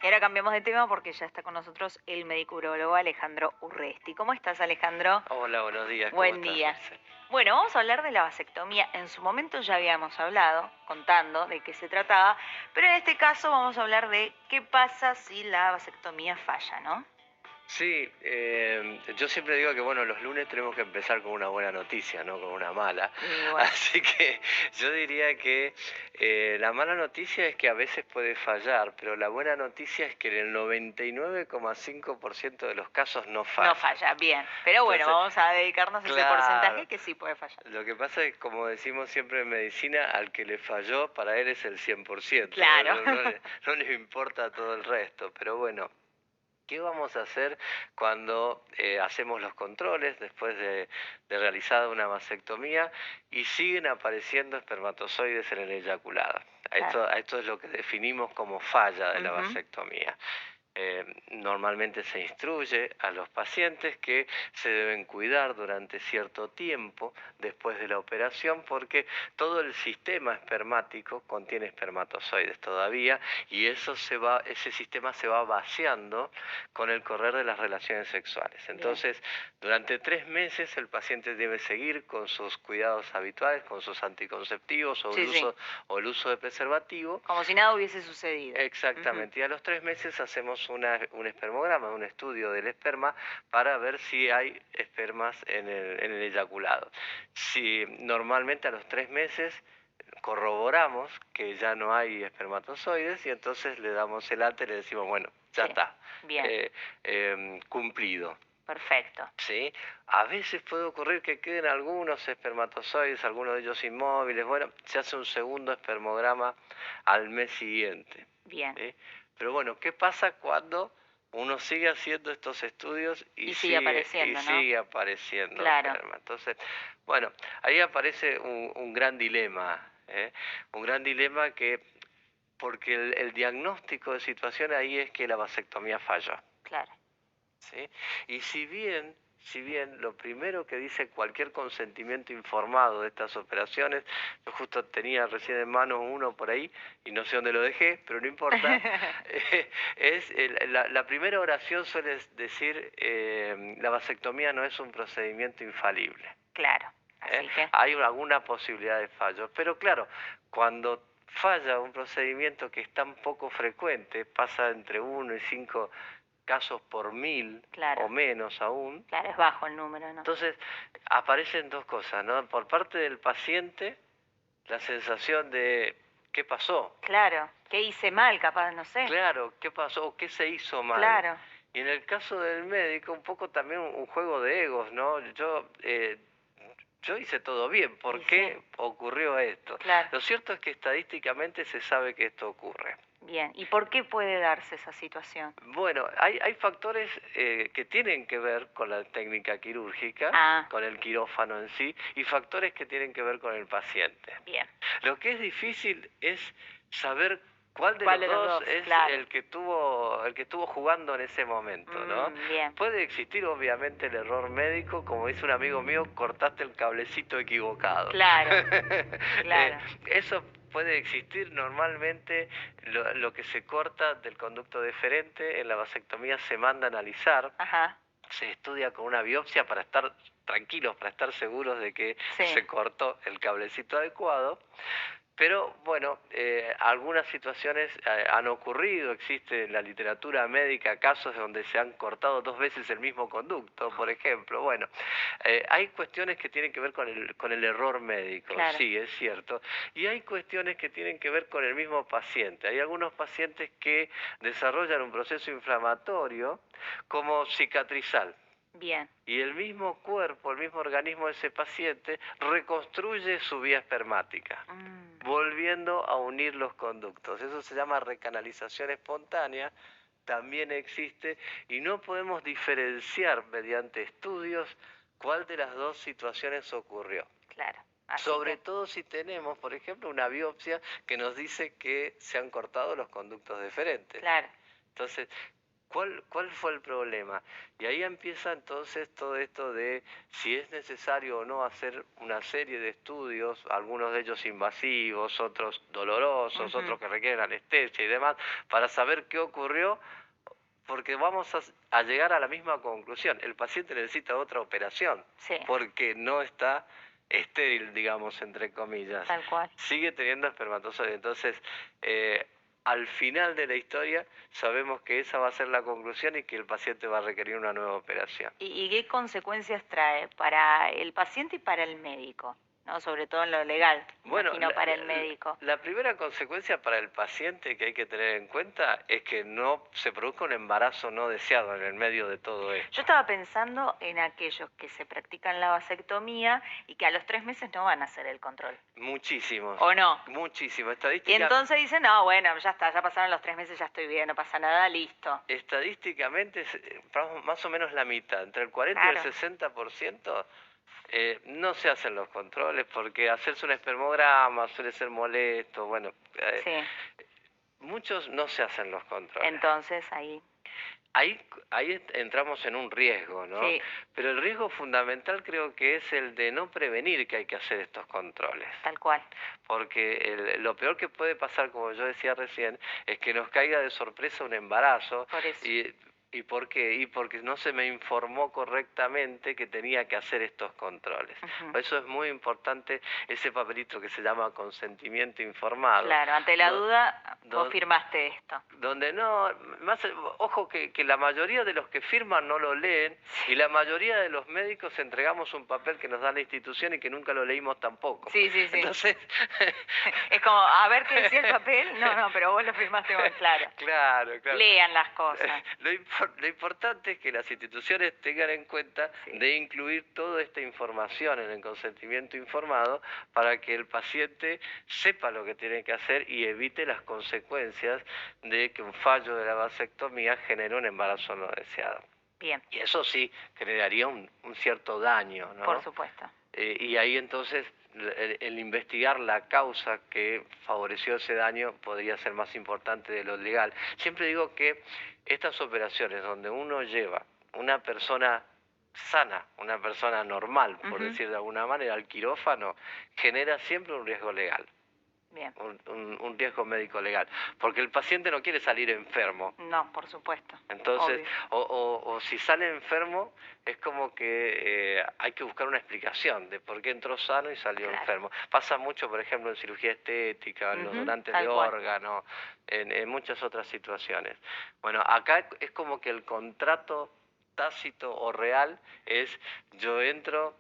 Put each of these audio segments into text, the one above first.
Y ahora cambiamos de tema porque ya está con nosotros el médico urólogo Alejandro Urresti. ¿Cómo estás, Alejandro? Hola, buenos días, ¿cómo Buen estás, día. Ilse? Bueno, vamos a hablar de la vasectomía. En su momento ya habíamos hablado, contando de qué se trataba, pero en este caso vamos a hablar de qué pasa si la vasectomía falla, ¿no? Sí, yo siempre digo que bueno, los lunes tenemos que empezar con una buena noticia, no con una mala. Y bueno, Así que yo diría que la mala noticia es que a veces puede fallar, pero la buena noticia es que en el 99,5% de los casos no no falla. falla, bien. Pero bueno, Entonces, vamos a dedicarnos a ese porcentaje claro, que sí puede fallar. lo que pasa es, como decimos siempre en medicina, al que le falló, para él es el 100%, Claro. no le importa todo el resto, pero bueno. ¿Qué vamos a hacer cuando hacemos los controles después de realizada una vasectomía y siguen apareciendo espermatozoides en el eyaculado? Claro. A esto es lo que definimos como falla de la Ujú. vasectomía. Normalmente se instruye a los pacientes que se deben cuidar durante cierto tiempo después de la operación porque todo el sistema espermático contiene espermatozoides todavía y ese sistema se va vaciando con el correr de las relaciones sexuales. Bien. Entonces, durante 3 meses el paciente debe seguir con sus cuidados habituales, con sus anticonceptivos Sí, sí. o el uso de preservativo. Como si nada hubiese sucedido. Ujú. Exactamente, y a los 3 meses hacemos un espermograma, un estudio del esperma para ver si hay espermas en el eyaculado. Si normalmente a los 3 meses corroboramos que ya no hay espermatozoides y entonces le damos el alta y le decimos, bueno, ya Sí. está, Bien. cumplido. Perfecto. ¿Sí? A veces puede ocurrir que queden algunos espermatozoides, algunos de ellos inmóviles. Bueno, se hace un segundo espermograma al mes siguiente. Bien. ¿Sí? Pero bueno, ¿qué pasa cuando uno sigue haciendo estos estudios Y sigue y apareciendo, ¿no? sigue apareciendo Claro. esperma? Entonces, bueno, ahí aparece un gran dilema, ¿eh? Un gran dilema porque el diagnóstico de situación ahí es que la vasectomía falló. Claro. ¿Sí? Y si bien lo primero que dice cualquier consentimiento informado de estas operaciones, yo justo tenía recién en mano uno por ahí y no sé dónde lo dejé, pero no importa, la primera oración suele decir, la vasectomía no es un procedimiento infalible. Claro. ¿Eh? Así que, Hay alguna posibilidad de fallo, pero claro, cuando falla un procedimiento que es tan poco frecuente, pasa entre 1 y 5 casos por 1000 o claro. menos aún, Claro, es bajo el número, ¿no? entonces aparecen dos cosas, ¿no? Por parte del paciente, la sensación de ¿qué pasó? Claro. ¿Qué hice mal, capaz? No sé. Claro, ¿qué pasó? ¿O qué se hizo mal? Claro. Y en el caso del médico, un poco también un juego de egos, ¿no? Yo hice todo bien, ¿por Y sí. qué ocurrió esto? Claro. Lo cierto es que estadísticamente se sabe que esto ocurre. Bien. ¿Y por qué puede darse esa situación? Bueno, hay factores que tienen que ver con la técnica quirúrgica, Ah, con el quirófano en sí, y factores que tienen que ver con el paciente. bien. Lo que es difícil es saber cuál de ¿Cuál los de los dos dos? es Claro. el que estuvo jugando en ese momento, ¿no? Bien. Puede existir obviamente el error médico, como dice un amigo mío, cortaste el cablecito equivocado. Claro. Eh, Claro. eso puede existir normalmente, lo que se corta del conducto deferente en la vasectomía se manda a analizar, Ajá. se estudia con una biopsia para estar tranquilos, para estar seguros de que Sí. se cortó el cablecito adecuado. Pero bueno, algunas situaciones han ocurrido, existe en la literatura médica casos donde se han cortado 2 veces el mismo conducto, por ejemplo. Bueno, hay cuestiones que tienen que ver con el error médico, Claro. sí, es cierto. Y hay cuestiones que tienen que ver con el mismo paciente. Hay algunos pacientes que desarrollan un proceso inflamatorio como cicatrizal. Bien. Y el mismo cuerpo, el mismo organismo de ese paciente reconstruye su vía espermática, volviendo a unir los conductos. Eso se llama recanalización espontánea, también existe y no podemos diferenciar mediante estudios cuál de las dos situaciones ocurrió. Claro. Así Sobre que, todo si tenemos, por ejemplo, una biopsia que nos dice que se han cortado los conductos deferentes. claro. Entonces, ¿Cuál fue el problema? Y ahí empieza entonces todo esto de si es necesario o no hacer una serie de estudios, algunos de ellos invasivos, otros dolorosos, Ujú. otros que requieren anestesia y demás, para saber qué ocurrió, porque vamos a llegar a la misma conclusión. El paciente necesita otra operación, Sí, porque no está estéril, digamos, entre comillas. tal cual. Sigue teniendo espermatozoides. Entonces, al final de la historia, sabemos que esa va a ser la conclusión y que el paciente va a requerir una nueva operación. ¿Y qué consecuencias trae para el paciente y para el médico? ¿No? Sobre todo en lo legal, Bueno, imagino para el médico. la primera consecuencia para el paciente que hay que tener en cuenta es que no se produzca un embarazo no deseado en el medio de todo esto. Yo estaba pensando en aquellos que se practican la vasectomía y que a los 3 meses no van a hacer el control. Muchísimos. ¿O no? Muchísimos. Y entonces dicen, no, bueno, ya está, ya pasaron los 3 meses, ya estoy bien, no pasa nada, listo. Estadísticamente, más o menos la mitad, entre el 40 Claro. y el 60%, no se hacen los controles porque hacerse un espermograma suele ser molesto. Bueno, Sí, muchos no se hacen los controles. entonces ahí, Ahí entramos en un riesgo, ¿no? sí, Pero el riesgo fundamental creo que es el de no prevenir que hay que hacer estos controles. tal cual. Porque lo peor que puede pasar, como yo decía recién, es que nos caiga de sorpresa un embarazo. Por eso. ¿Y por qué? Y porque no se me informó correctamente que tenía que hacer estos controles. Ujú. Por eso es muy importante ese papelito que se llama consentimiento informado. Claro, ante la do- duda, vos do- firmaste esto. donde no, ojo que la mayoría de los que firman no lo leen y la mayoría de los médicos entregamos un papel que nos da la institución y que nunca lo leímos tampoco. Sí, sí, sí. Entonces, Es como, a ver qué decía el papel. No, pero vos lo firmaste muy claro. claro. Lean las cosas. Lo importante es que las instituciones tengan en cuenta Sí. de incluir toda esta información en el consentimiento informado para que el paciente sepa lo que tiene que hacer y evite las consecuencias de que un fallo de la vasectomía genere un embarazo no deseado. Bien, Y eso sí generaría un cierto daño, ¿no? por supuesto. Y ahí entonces el investigar la causa que favoreció ese daño podría ser más importante de lo legal. Siempre digo que estas operaciones donde uno lleva una persona sana, una persona normal, por Ujú. decir de alguna manera, al quirófano, genera siempre un riesgo legal, Bien. un riesgo médico legal, porque el paciente no quiere salir enfermo. No, por supuesto. Entonces, Obvio. o si sale enfermo, es como que hay que buscar una explicación de por qué entró sano y salió Claro. enfermo. Pasa mucho, por ejemplo, en cirugía estética, en los Ujú, donantes tal de cual. órganos, en muchas otras situaciones. Bueno, acá es como que el contrato tácito o real es yo entro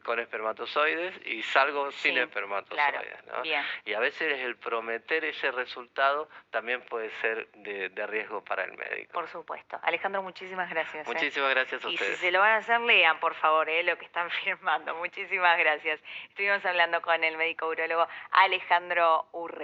con espermatozoides y salgo sin Sí, espermatozoides, claro. ¿no? Bien, Y a veces el prometer ese resultado también puede ser de riesgo para el médico. por supuesto. Alejandro, muchísimas gracias. Muchísimas gracias a Y si ustedes. se lo van a hacer, lean, por favor, lo que están firmando. Muchísimas gracias. Estuvimos hablando con el médico urólogo Alejandro Urre.